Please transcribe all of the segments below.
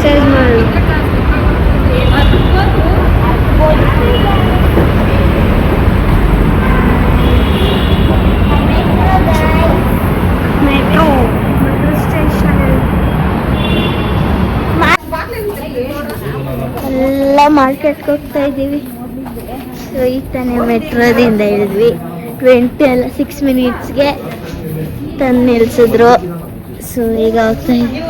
Exercise ಮಾಡು. Metro station ಎಲ್ಲ ಮಾರ್ಕೆಟ್ಗೆ ಹೋಗ್ತಾ ಇದ್ದೀವಿ. ಸೊ ಈಗ ತಾನೇ ಮೆಟ್ರೋದಿಂದ ಇಳಿದ್ವಿ. 6 ಮಿನಿಟ್ಸ್ಗೆ ತಂದು ನಿಲ್ಸಿದ್ರು. ಸೊ ಈಗ ಹೋಗ್ತಾ ಇದ್ದೀವಿ.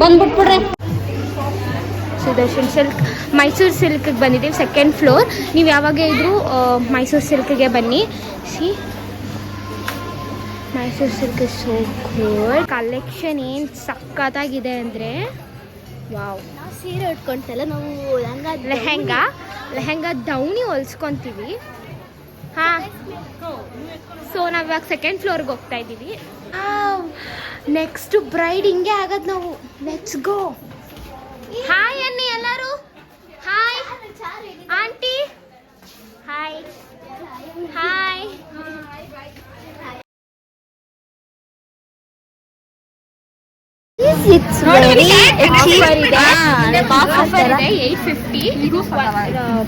ಬಂದ್ಬಿಟ್ಬಿಡ್ರೆ ಸುದರ್ಶನ್ ಸಿಲ್ಕ್, ಮೈಸೂರು ಸಿಲ್ಕ್ಗೆ ಬಂದಿದ್ದೀವಿ. 2nd floor. ನೀವು ಯಾವಾಗ ಇದ್ರೂ ಮೈಸೂರು ಸಿಲ್ಕ್ಗೆ ಬನ್ನಿ. Mysuru silk is so good. Collection ಏನು ಸಖತ್ತಾಗಿದೆ ಅಂದರೆ ವಾವ್. ನಾವು ಸೀರೆ ಉಟ್ಕೊಂತಲ್ಲ, ನಾವು ಲೆಹೆಂಗಾ ದೌಣಿ ಹೊಲ್ಸ್ಕೊತೀವಿ. ಹಾಂ, ಸೊ ನಾವು ಇವಾಗ 2nd ಫ್ಲೋರ್ಗೆ ಹೋಗ್ತಾ ಇದ್ದೀವಿ. ನೆಕ್ಸ್ಟ್ ಬ್ರೈಡ್ ಹಿಂಗೆ ಆಗೋದು ನಾವು. Let's go. ಹಾಯ್ ಅನ್ನಿ ಎಲ್ಲರೂ. Hi aunty. Hi hi. It's very cheap. Offer ಇದೆ 850. ಇದು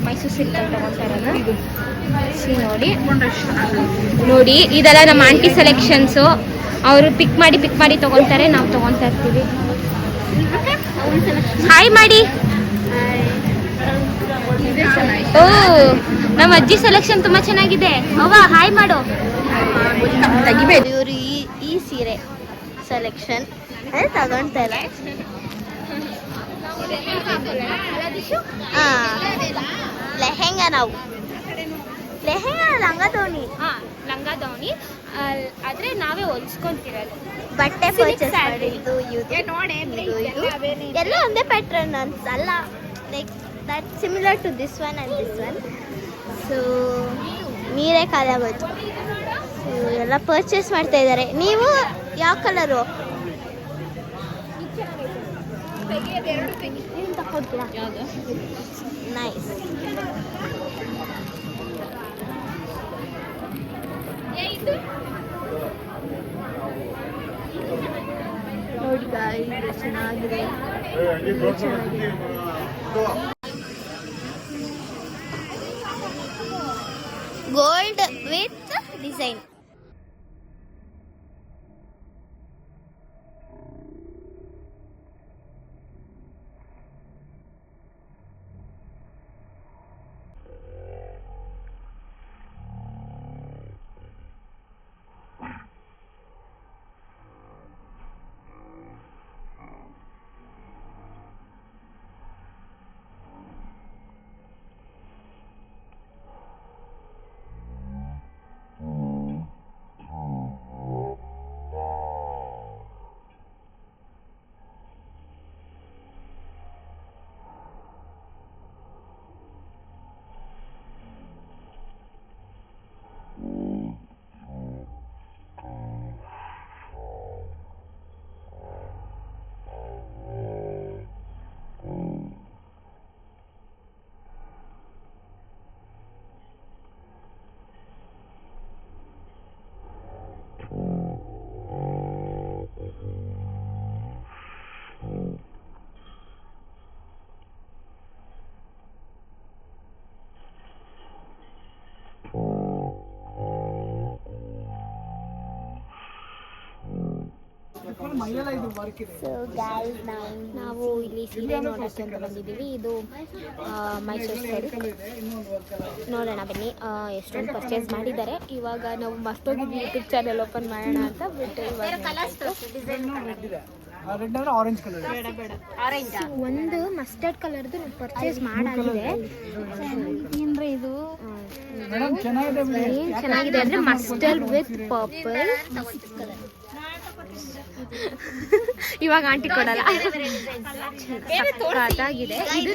ಮೈಸೂರು ಸಿಲ್ಕ್ ತಗೊಂತಾರಲ್ಲ. ನೋಡಿ ಇದೆಲ್ಲ ನಮ್ಮ ಆಂಟಿ ಸೆಲೆಕ್ಷನ್ಸು. ಅವರು ಪಿಕ್ ಮಾಡಿ ತಗೊಳ್ತಾರೆ, ನಾವು ತಗೊತಾ ಇರ್ತೀವಿ. ಹಾಯ್ ಮಾಡಿ. ಓ, ನಮ್ಮ ಅಜ್ಜಿ ಸೆಲೆಕ್ಷನ್ ತುಂಬಾ ಚೆನ್ನಾಗಿದೆ. ಅವ್ವ ಹಾಯ್ ಮಾಡು. ಇವರು ಈ ಸೀರೆ ಸೆಲೆಕ್ಷನ್ ತಗೊಳ್ತಾ ಇಲ್ಲ. ಲೆಹೆಂಗಾ, ನಾವು ಲೆಹೆಂಗಾ ಲಂಗ ದೋಣಿ ಆದ್ರೆ ನಾವೇ ಹೊಲ್ಸ್ಕೊಂತಿರೋದು. ಬಟ್ಟೆ ಪರ್ಚೇಸ್ ಮಾಡಿದ್ದು ಎಲ್ಲ ಒಂದೇ ಪ್ಯಾಟ್ರನ್ ಅಲ್ಲ. Like that similar to this one and this one. So ನೀರೇ ಖಾಲಿ ಆಗೋಯ್ತು. ಸೊ ಎಲ್ಲ ಪರ್ಚೇಸ್ ಮಾಡ್ತಾ ಇದ್ದಾರೆ. ನೀವು ಯಾವ ಕಲರು ನೈಸ್. ನೋಡಿ ಚೆನ್ನಾಗಿದೆ. Gold with design. So guys, ನಾವು ಇಲ್ಲಿ ಸೀರೆ ನೋಡೋಕ್ಕೆ ಅಂತ ಬಂದಿದ್ದೀವಿ. ಇದು ಮೈಸೂರು ಸಿಲ್ಕ್. ನೋಡೋಣ ಬನ್ನಿ. ಎಷ್ಟೊಂದು ಪರ್ಚೇಸ್ ಮಾಡಿದ್ದಾರೆ. ಇವಾಗ ನಾವು ಮರ್ತೋಗಿದ್ವಿ ಯೂಟ್ಯೂಬ್ ಚಾನಲ್ ಓಪನ್ ಮಾಡೋಣ ಅಂತ ಬಿಟ್ಟು ಒಂದು ಮಸ್ಟರ್ಡ್ ಕಲರ್ದು ಪರ್ಚೇಸ್ ಮಾಡಾಗಿದೆ. ಏನ್ರಿ ಇದು ಏನ್ ಚೆನ್ನಾಗಿದೆ ಅಂದ್ರೆ ಮಸ್ಟರ್ಡ್ ವಿತ್ ಪರ್ಪಲ್. ಇವಾಗ ಆಂಟಿ ಕೊಡಲ್ಲ. ಸಖತ್ತಾಗಿದೆ. ಇದು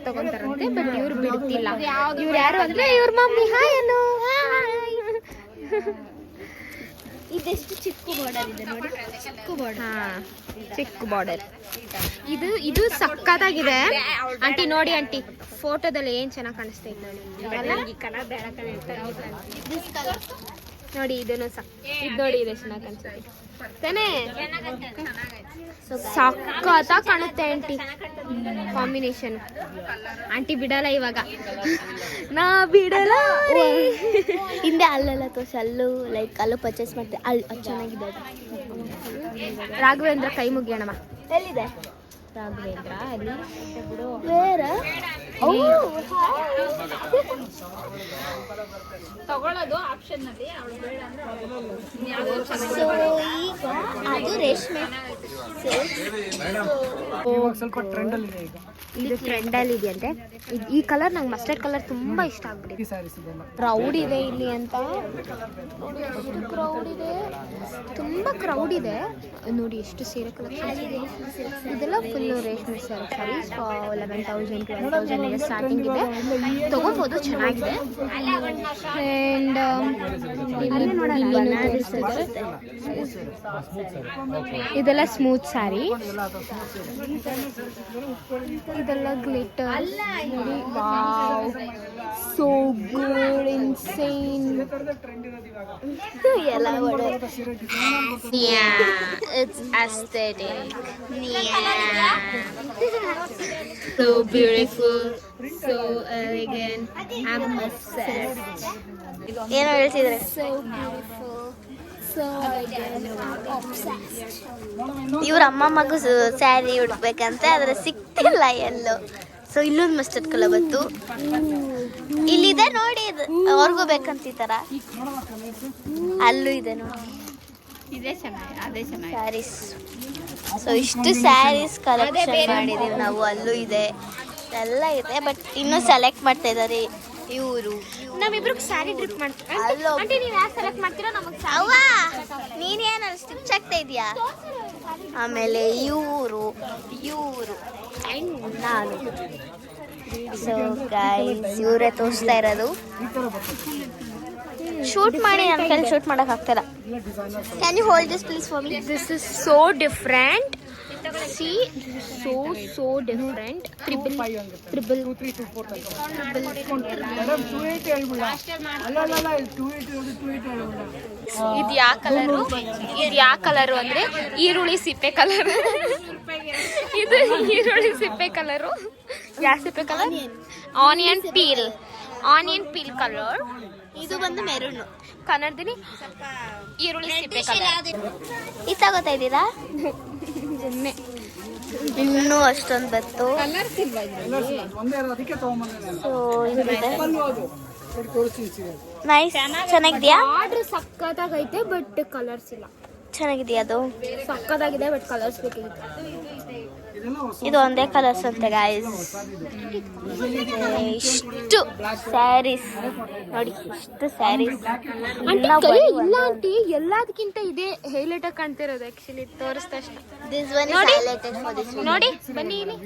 ತಗೊಂತಾರಂತೆ, ಬಟ್ ಇವ್ರು ಬಿಡ್ತಿಲ್ಲ. ಇವ್ರು ಯಾರು ಅಂದ್ರೆ ಇವ್ರ ಮಮ್ಮಿ. ಹಾಯ್ ಅನ್ನು. ಇದೆಷ್ಟು ಚಿಕ್ಕ ಬಾರ್ಡರ್ ಇದೆ ನೋಡಿ. ಚಿಕ್ಕ ಬಾರ್ಡರ್. ಇದು ಸಖತ್ತಾಗಿದೆ ಆಂಟಿ. ನೋಡಿ ಆಂಟಿ, ಫೋಟೋದಲ್ಲಿ ಏನ್ ಚೆನ್ನಾಗಿ ಕಾಣಿಸ್ತಾ ಇದೆ ನೋಡಿ. ನೋಡಿ ಇದನ್ನು ಇದು ನೋಡಿ ಇದು ಚೆನ್ನಾಗಿ ಕಾಣಿಸುತ್ತೆ ತಾನೇ ಸಖತ್ತ ಕಾಣುತ್ತೆ ಆಂಟಿ ಕಾಂಬಿನೇಷನ್. ಆಂಟಿ ಬಿಡಲ್ಲ ಇವಾಗ, ನಾ ಬಿಡಲ್ಲ ಹಿಂದೆ ಅಲ್ಲೆಲ್ಲ ತೋರಿಸಿ ಅಲ್ಲೂ ಲೈಕ್ ಅಲ್ಲೂ ಪರ್ಚೇಸ್ ಮಾಡ್ತೀವಿ. ಅಲ್ಲಿ ಚೆನ್ನಾಗಿದೆ. ರಾಘವೇಂದ್ರ ಕೈ ಮುಗಿಯೋಣಮ್ಮ. ಎಲ್ಲಿದೆ ರಾಘವೇಂದ್ರ? ಅಲ್ಲಿ ಬೇರೆ ತಗೊಳ್ಳೋದು ಆಪ್ಷನ್ ನಲ್ಲಿ ಈಗ ಅದು ರೇಷ್ಮೆ ಸ್ವಲ್ಪ ಟ್ರೆಂಡ್ ಅಲ್ಲಿ ಇದೆ ಈಗ. ಇದು ಟ್ರೆಂಡ್ ಅಲ್ಲಿ ಇದೆಯಂತೆ. ಈ ಕಲರ್ ನಂಗೆ ಮಸ್ಟರ್ಡ್ ಕಲರ್ ತುಂಬಾ ಇಷ್ಟ ಆಗ್ಬಿಟ್ಟಿದೆ. ಕ್ರೌಡ್ ಇದೆ ಇಲ್ಲಿ ಅಂತ ನೋಡಿ, ಎಷ್ಟು ಕ್ರೌಡ್ ಇದೆ, ತುಂಬಾ ಕ್ರೌಡ್ ಇದೆ ನೋಡಿ. ಎಷ್ಟು ಸೀರೆ ಕಲೆಕ್ಷನ್ ಇದೆ. ಇದೆಲ್ಲ ಫುಲ್ ರೇಷ್ಮೆ ಸ್ಯಾರೀಸ್ 11,000 12,000 ಸ್ಟಾರ್ಟಿಂಗ್ ಇದೆ. ತಗೋಬಹುದು, ಚೆನ್ನಾಗಿದೆ. ಆ್ಯಂಡ್ ಇದೆಲ್ಲ ಸ್ಮೂತ್ ಸ್ಯಾರಿ, ಇದೆಲ್ಲ ಗ್ಲಿಟರ್ ನೋಡಿ. Wow, so good, insane. ಎಲ್ಲ ಒಳ್ಳೆ it's aesthetic. So beautiful, so elegant. I'm obsessed. ಏನು ಹೇಳ್ತಿದ್ರೆ? So beautiful, so elegant. I'm obsessed. ಇವ್ರ ಅಮ್ಮ ಮಗು ಸ್ಯಾರಿ ಉಡ್ಬೇಕಂತ, ಆದ್ರೆ ಸಿಕ್ತಿಲ್ಲ ಎಲ್ಲೋ. ಸೊ ಇಲ್ಲೊಂದು ಮಸ್ಟರ್ಡ್ ಕಲರ್ ಬಂತು. ಇಲ್ಲಿದೆ ನೋಡಿ, ಇದು ಅವ್ರಿಗೂ ಬೇಕಂತಿತ್ತಾರ. ಅಲ್ಲೂ ಇದೆ ನೋಡಿ, ಇದೇ ಚೆನ್ನಾಗಿ, ಅದೇ ಚೆನ್ನಾಗಿ ಸ್ಯಾರೀಸ್. ಸೊ ಇಷ್ಟು ಸ್ಯಾರೀಸ್ ಕಲೆಕ್ಷನ್ ಮಾಡಿದೀವಿ ನಾವು. ಅಲ್ಲೂ ಇದೆ, ಎಲ್ಲ ಇದೆ. ಬಟ್ ಇನ್ನೂ ಸೆಲೆಕ್ಟ್ ಮಾಡ್ತಾ ಇದ್ದಾರೆ ಇವರು. ನಾವಿಬ್ರಿಗೆ ಸ್ಯಾರಿ ಟ್ರಿಪ್ ಮಾಡ್ತೀವಿ. ಆಂಟಿ ನೀವು ಯಾಕೆ ಸೆಲೆಕ್ಟ್ ಮಾಡ್ತೀರಾ? ನಮಗೆ ಅವ್ವ ನೀನೇನು ಸ್ಟಿಚ್ ಆಗ್ತಾ ಇದೆಯಾ? ಆಮೇಲೆ ಇವರು ಆ್ಯಂಡ್ ನಾನು. ಸೊ ಗೈಸ್, ಇವರೇ ತೋರಿಸ್ತಾ ಇರೋದು. ಶೂಟ್ ಮಾಡಿ ನನ್ನ ಕೈಲಿ ಶೂಟ್ ಮಾಡಕ್ ಆಗ್ತಿಲ್ಲ. Can you hold this please for me? This is so different. See, so different. Tribal ಇದು ಯಾವ ಕಲರು ಅಂದ್ರೆ ಈರುಳ್ಳಿ ಸಿಪ್ಪೆ ಕಲರ್. ಇದು ಈರುಳ್ಳಿ ಸಿಪ್ಪೆ ಕಲರು. ಯಾವ ಸಿಪ್ಪೆ ಕಲರ್? Onion peel colour. ಇದು ಬಂದು ಮೆರೂನ್. ಕನ್ನಡದಲ್ಲಿ ಈರುಳ್ಳಿ ಸಿಪ್ಪೆ ಕಲರ್. ಇದು ತಗೋತಾ ಇದ್ದೀರಾ? ಇನ್ನೂ ಅಷ್ಟೊಂದು ಬತ್ತು. ಸೊ ನೈಸ್, ಚೆನ್ನಾಗಿದೆಯಾ? ಆರ್ಡರ್ ಸಕ್ಕತ್ತಾಗೈತೆ, ಬಟ್ ಕಲರ್ಸ್ ಇಲ್ಲ. ಚೆನ್ನಾಗಿದೆಯಾ? ಅದು ಸಕ್ಕತ್ತಾಗಿದೆ, ಬಟ್ ಕಲರ್ಸ್ ಬೇಕಿತ್ತು. ಇದು ಒಂದೇ ಕಲರ್ಸ್ ಅಂತೆ ಗಾಯ್ಸ್. ಇಷ್ಟು ಸ್ಯಾರೀಸ್ ನೋಡಿ, ಇಷ್ಟು ಸ್ಯಾರೀಸ್. ಇಲ್ಲ ಆಂಟಿ, ಎಲ್ಲದಕ್ಕಿಂತ ಇದೇ ಹೈಲೈಟ್ ಆಗಿ ಕಾಣ್ತಿರೋದು. ಆಕ್ಚುಲಿ ತೋರಿಸ್ತಾ ನೋಡಿ, ಬನ್ನಿ ಇಲ್ಲಿ.